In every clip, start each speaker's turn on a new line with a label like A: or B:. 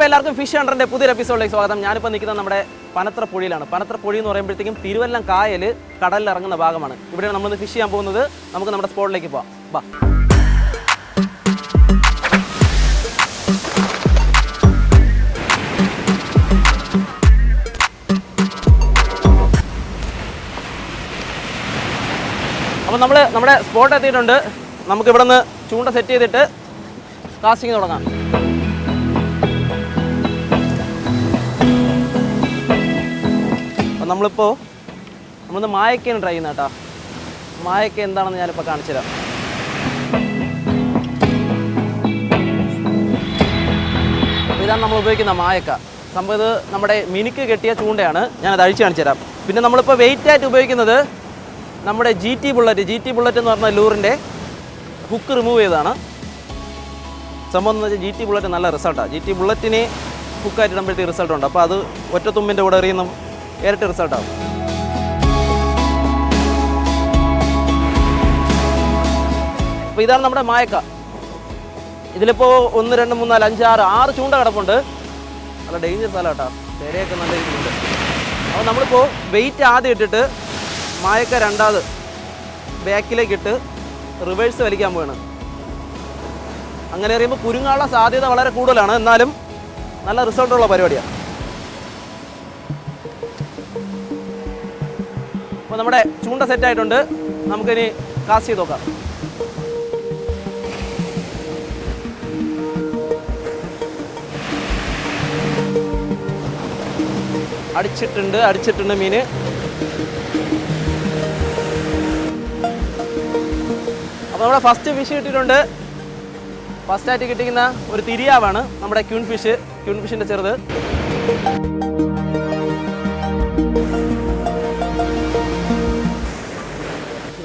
A: അപ്പോൾ എല്ലാവർക്കും ഫിഷ് ഹണ്ടറിൻ്റെ പുതിയൊരു എപ്പിസോഡിലേക്ക് സ്വാഗതം. ഞാനിപ്പോൾ നിൽക്കുന്നത് നമ്മുടെ പനത്രപ്പുഴയിലാണ്. പനത്രപ്പുഴ എന്ന് പറയുമ്പോഴത്തേക്കും തിരുവല്ലം കായൽ കടലിൽ ഇറങ്ങുന്ന ഭാഗമാണ്. ഇവിടെ നമ്മളിന്ന് ഫിഷ് ചെയ്യാൻ പോകുന്നത്. നമുക്ക് നമ്മുടെ സ്പോട്ടിലേക്ക് പോകാം. ബാ. അപ്പോൾ നമ്മൾ നമ്മുടെ സ്പോട്ട് എത്തിയിട്ടുണ്ട്. നമുക്കിവിടെ നിന്ന് ചൂണ്ട സെറ്റ് ചെയ്തിട്ട് കാസ്റ്റിംഗ് തുടങ്ങാം. അപ്പോൾ നമ്മളിന്ന് മായക്കയാണ് ട്രൈ ചെയ്യുന്നത് കേട്ടോ. മായക്ക എന്താണെന്ന് ഞാനിപ്പോൾ കാണിച്ചു തരാം. അപ്പോൾ ഇതാണ് നമ്മൾ ഉപയോഗിക്കുന്ന മായക്ക. സംഭവം ഇത് നമ്മുടെ മിനിക്ക് കെട്ടിയ ചൂണ്ടയാണ്. ഞാനത് അഴിച്ച് കാണിച്ചു തരാം. പിന്നെ നമ്മളിപ്പോൾ വെയിറ്റ് ആയിട്ട് ഉപയോഗിക്കുന്നത് നമ്മുടെ GT ബുള്ളറ്റ് എന്ന് പറഞ്ഞ ലൂറിൻ്റെ ഹുക്ക് റിമൂവ് ചെയ്തതാണ്. സംഭവം എന്ന് വെച്ചാൽ GT ബുള്ളറ്റ് നല്ല റിസൾട്ടാണ്. GT ബുള്ളറ്റിന് ഹുക്കായിട്ട് ഇടുമ്പോഴത്തേക്ക് റിസൾട്ടുണ്ട്. അപ്പോൾ അത് ഒറ്റ തുമ്പിൻ്റെ കൂടെ എറിയുന്ന ഇരട്ടി റിസൾട്ടാകും. അപ്പോൾ ഇതാണ് നമ്മുടെ മായക്ക. ഇതിലിപ്പോൾ 1, 2, 3, 4, 5, 6 ചൂണ്ട കിടപ്പുണ്ട്. നല്ല ഡേഞ്ചർ സ്ഥലം കേട്ടോ. തിരയൊക്കെ നല്ല രീതിയിലുണ്ട്. അപ്പോൾ നമ്മളിപ്പോൾ വെയിറ്റ് ആദ്യം ഇട്ടിട്ട് മായക്ക രണ്ടാമത് ബാക്കിലേക്കിട്ട് റിവേഴ്സ് വലിക്കാൻ പോവാണ്. അങ്ങനെ എറിയുമ്പോൾ കുരുങ്ങാനുള്ള സാധ്യത വളരെ കൂടുതലാണ്. എന്നാലും നല്ല റിസൾട്ടുള്ള പരിപാടിയാണ്. അപ്പോൾ നമ്മുടെ ചൂണ്ട സെറ്റായിട്ടുണ്ട്. നമുക്കിനി കാസ്റ്റ് ചെയ്ത് നോക്കാം. അടിച്ചിട്ടുണ്ട് മീന്. അപ്പോൾ നമ്മുടെ ഫസ്റ്റ് ഫിഷ് കിട്ടിയിട്ടുണ്ട്. ഫസ്റ്റായിട്ട് കിട്ടിക്കുന്ന ഒരു തിരിയാവാണ് നമ്മുടെ ക്യൂൺ ഫിഷിൻ്റെ ചെറുത്.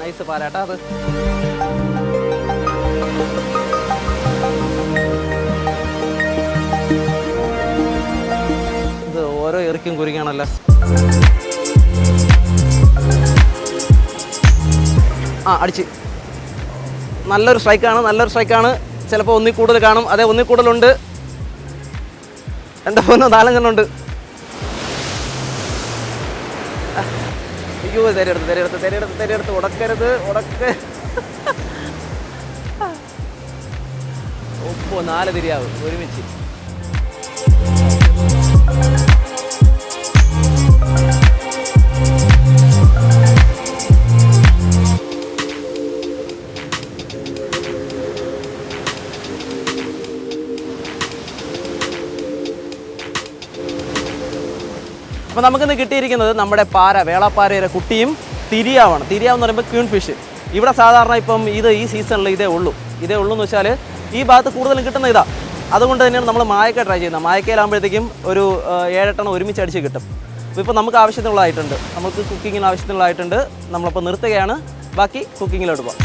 A: നൈസ് പാലാട്ടാ അത്. ഇത് ഓരോ എറിക്കും കുരുങ്ങാണല്ലോ. അടിച്ച് നല്ലൊരു സ്ട്രൈക്കാണ്. ചിലപ്പോൾ ഒന്നിൽ കൂടുതൽ കാണും. അതെ, ഒന്നിൽ കൂടുതലുണ്ട്. 2, 3, 4 ഉണ്ട്. അയ്യോ, തെരയെടുത്ത് ഉടക്കരുത്. ഒപ്പോ 4 തിരിയാവും ഒരുമിച്ച്. അപ്പോൾ നമുക്കിന്ന് കിട്ടിയിരിക്കുന്നത് നമ്മുടെ വേളാപ്പാരയുടെ കുട്ടിയും തിരിയാവാണ്. തിരിയാവെന്ന് പറയുമ്പോൾ ക്യൂൺ ഫിഷ്. ഇവിടെ സാധാരണ ഇപ്പം ഈ സീസണിൽ ഇതേ ഉള്ളൂ എന്ന് വെച്ചാൽ ഈ ഭാഗത്ത് കൂടുതലും കിട്ടുന്ന ഇതാണ്. അതുകൊണ്ട് തന്നെയാണ് നമ്മൾ മായക്ക ട്രൈ ചെയ്യുന്നത്. മായക്കയിലാകുമ്പോഴത്തേക്കും ഒരു 7-8 ഒരുമിച്ച് അടിച്ച് കിട്ടും. അപ്പോൾ ഇപ്പോൾ നമുക്ക് ആവശ്യത്തിനുള്ളതായിട്ടുണ്ട്. നമുക്ക് കുക്കിങ്ങിന് ആവശ്യത്തിനുള്ളതായിട്ടുണ്ട്. നമ്മളപ്പോൾ നിർത്തുകയാണ്. ബാക്കി കുക്കിങ്ങിലോട്ട് പോകാം.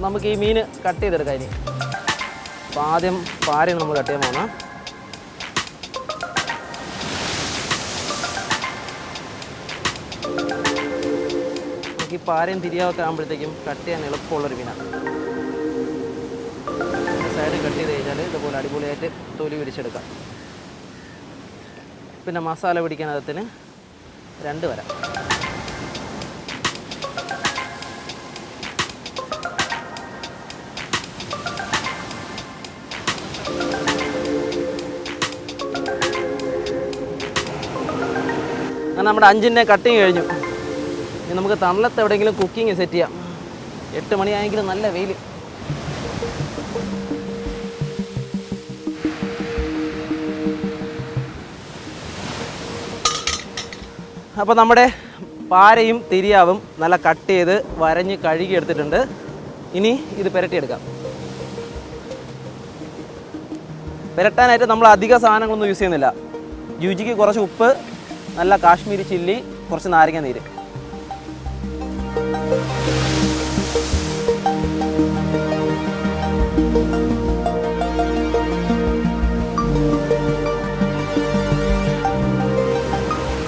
A: നമുക്ക് ഈ മീൻ കട്ട് ചെയ്തെടുക്കാം. ഇനി അപ്പോൾ ആദ്യം പാരയാണ് നമ്മൾ കട്ട് ചെയ്യാൻ പോകുന്നത്. നമുക്ക് ഈ പാരയും തിരിയാവൊക്കെ ആകുമ്പോഴത്തേക്കും കട്ട് ചെയ്യാൻ എളുപ്പമുള്ളൊരു മീനാണ്. സൈഡ് കട്ട് ചെയ്ത് കഴിഞ്ഞാൽ ഇതുപോലെ അടിപൊളിയായിട്ട് തൊലി വിരിച്ചെടുക്കാം. പിന്നെ മസാല പിടിക്കാനകത്തിന് 2 വര. അങ്ങനെ നമ്മുടെ 5ൻ്റെ കട്ടിങ് കഴിഞ്ഞു. ഇനി നമുക്ക് തണലത്ത് എവിടെയെങ്കിലും കുക്കിങ് സെറ്റ് ചെയ്യാം. 8 മണിയായെങ്കിലും നല്ല വെയിൽ. അപ്പോൾ നമ്മുടെ പാരയും തിരിയാവും നല്ല കട്ട് ചെയ്ത് വരഞ്ഞ് കഴുകി എടുത്തിട്ടുണ്ട്. ഇനി ഇത് പുരട്ടിയെടുക്കാം. പുരട്ടാനായിട്ട് നമ്മൾ അധിക സാധനങ്ങളൊന്നും യൂസ് ചെയ്യുന്നില്ല. രുചിക്ക് കുറച്ച് ഉപ്പ്, നല്ല കാശ്മീരി ചില്ലി, കുറച്ച് നാരങ്ങ നീര്.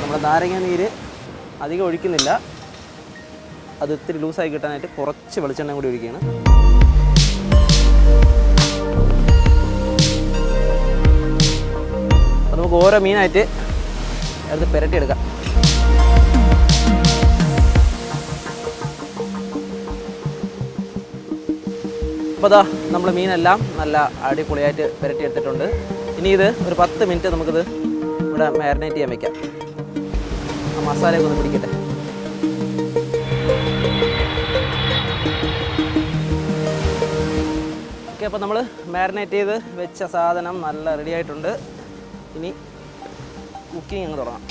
A: നമ്മുടെ നാരങ്ങ നീര് അധികം ഒഴിക്കുന്നില്ല. അത് ഇത്തിരി ലൂസായി കിട്ടാനായിട്ട് കുറച്ച് വെളിച്ചെണ്ണ കൂടി ഒഴിക്കുകയാണ്. അപ്പോൾ നമുക്ക് ഓരോ മീനായിട്ട് എടുത്ത് പുരട്ടിയെടുക്കാം. അപ്പോൾ അതാ നമ്മൾ മീനെല്ലാം നല്ല അടിപൊളിയായിട്ട് പുരട്ടിയെടുത്തിട്ടുണ്ട്. ഇനി ഇത് ഒരു 10 മിനിറ്റ് നമുക്കിത് ഇവിടെ മാരിനേറ്റ് ചെയ്യാൻ വയ്ക്കാം. ആ മസാലയൊക്കെ ഒന്ന് പിടിക്കട്ടെ. ഓക്കെ, അപ്പോൾ നമ്മൾ മാരിനേറ്റ് ചെയ്ത് വെച്ച സാധനം നല്ല റെഡി ആയിട്ടുണ്ട്. ഇനി കുക്കിംഗ് അങ്ങ് തുടങ്ങാം.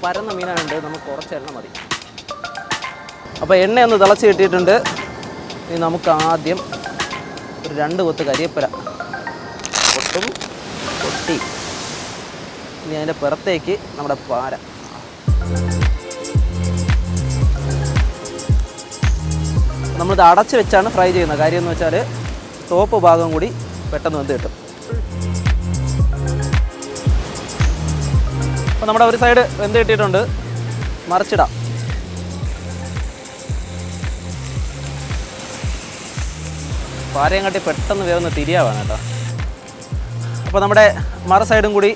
A: പരന്ന മീനാണ്, നമുക്ക് കുറച്ച് എണ്ണ മതി. അപ്പോൾ എണ്ണ ഒന്ന് തിളച്ച് കിട്ടിയിട്ടുണ്ട്. ഇനി നമുക്ക് ആദ്യം ഒരു 2 കൊത്ത് കരിവേപ്പില പൊട്ടി. ഇനി അതിൻ്റെ പുറത്തേക്ക് നമ്മുടെ പാര. നമ്മളിത് അടച്ച് വെച്ചാണ് ഫ്രൈ ചെയ്യുന്നത്. കാര്യം എന്ന് വെച്ചാൽ ടോപ്പ് ഭാഗം കൂടി പെട്ടെന്ന് വെന്ത് കിട്ടും. അപ്പോൾ നമ്മുടെ ഒരു സൈഡ് വെന്ത് കിട്ടിയിട്ടുണ്ട്. മറിച്ചിടാം. പാരയും കാട്ടി പെട്ടെന്ന് വേവുന്ന തിരിയാവാണ് കേട്ടോ. അപ്പോൾ നമ്മുടെ മറു സൈഡും കൂടി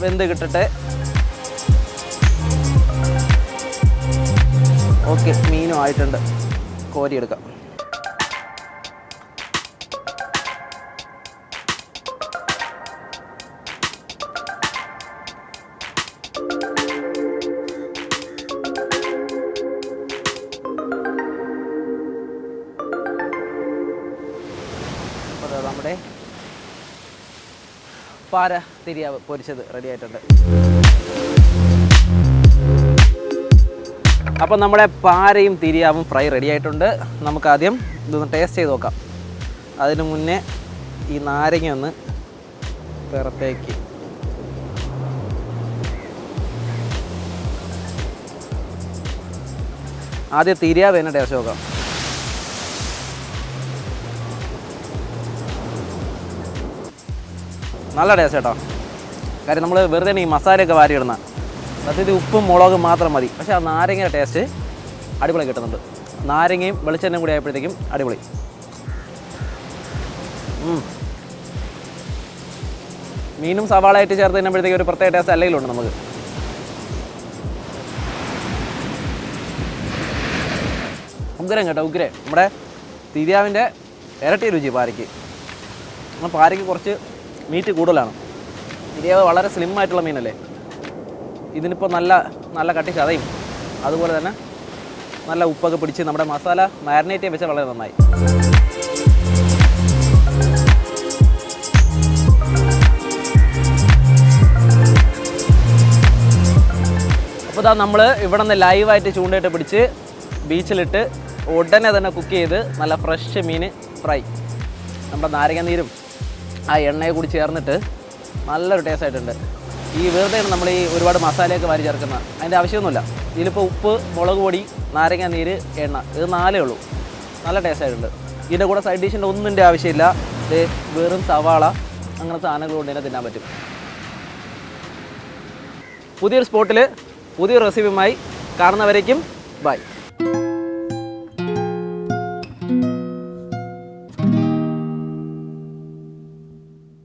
A: വെന്ത് കിട്ടട്ടെ. ഓക്കെ, മീനും ആയിട്ടുണ്ട്. കോരിയെടുക്കാം. നമ്മുടെ പാര തിരിയാവ് പൊരിച്ചത് റെഡി ആയിട്ടുണ്ട്. അപ്പം നമ്മുടെ പാരയും തിരിയാവും ഫ്രൈ റെഡി ആയിട്ടുണ്ട്. നമുക്കാദ്യം ഇതൊന്ന് ടേസ്റ്റ് ചെയ്ത് നോക്കാം. അതിന് മുന്നേ ഈ നാരങ്ങ ഒന്ന് പുറത്തേക്ക്. ആദ്യം തിരിയാവ് തന്നെ ടേസ്റ്റ് നോക്കാം. നല്ല ടേസ്റ്റ് കേട്ടോ. കാര്യം നമ്മൾ വെറുതെ ഈ മസാലയൊക്കെ വാരിയിടുന്ന സത്യത്തിൽ ഉപ്പും മുളകും മാത്രം മതി. പക്ഷേ ആ നാരങ്ങയുടെ ടേസ്റ്റ് അടിപൊളി കിട്ടുന്നുണ്ട്. നാരങ്ങയും വെളിച്ചെണ്ണയും കൂടി ആയപ്പോഴത്തേക്കും അടിപൊളി. മീനും സവാളയായിട്ട് ചേർത്ത് തിന്നുമ്പോഴത്തേക്കും ഒരു പ്രത്യേക ടേസ്റ്റ് അല്ലെങ്കിലും ഉണ്ട് നമുക്ക്. ഉഗ്രം കേട്ടോ, ഉഗ്രം. നമ്മുടെ തിരിയാവിൻ്റെ ഇരട്ടി രുചി പാരയ്ക്ക്. പാരയ്ക്ക് കുറച്ച് മീറ്റ് കൂടുതലാണ്. തിരിയാവ് വളരെ സ്ലിം ആയിട്ടുള്ള മീനല്ലേ. ഇതിനിപ്പോൾ നല്ല കട്ടി ചതയും അതുപോലെ തന്നെ നല്ല ഉപ്പൊക്കെ പിടിച്ച് നമ്മുടെ മസാല മാരിനേറ്റ് ചെയ്യാൻ വെച്ചാൽ വളരെ നന്നായി. അപ്പോൾ ഇതാ നമ്മൾ ഇവിടെ നിന്ന് ലൈവായിട്ട് ചൂണ്ടയിട്ട് പിടിച്ച് ബീച്ചിലിട്ട് ഉടനെ തന്നെ കുക്ക് ചെയ്ത് നല്ല ഫ്രഷ് മീൻ ഫ്രൈ. നമ്മുടെ നാരങ്ങ നീരും ആ എണ്ണയെ കൂടി ചേർന്നിട്ട് നല്ലൊരു ടേസ്റ്റ് ആയിട്ടുണ്ട്. ഈ വെറുതെ നമ്മൾ ഈ ഒരുപാട് മസാലയൊക്കെ വാരി ചേർക്കുന്ന അതിൻ്റെ ആവശ്യമൊന്നുമില്ല. ഇതിലിപ്പോൾ ഉപ്പ്, മുളക് പൊടി, നാരങ്ങ നീര്, എണ്ണ, ഇത് 4 ഉള്ളൂ. നല്ല ടേസ്റ്റ് ആയിട്ടുണ്ട്. ഇതിൻ്റെ കൂടെ സൈഡ് ഡിഷിൻ്റെ ഒന്നിൻ്റെ ആവശ്യമില്ല. ഇത് വെറും സവാള അങ്ങനെ സാധനങ്ങൾ കൊണ്ട് തന്നെ തിന്നാൻ പറ്റും. പുതിയൊരു സ്പോട്ടിൽ പുതിയൊരു റെസിപ്പിയുമായി കാണുന്നവരേക്കും ബൈ.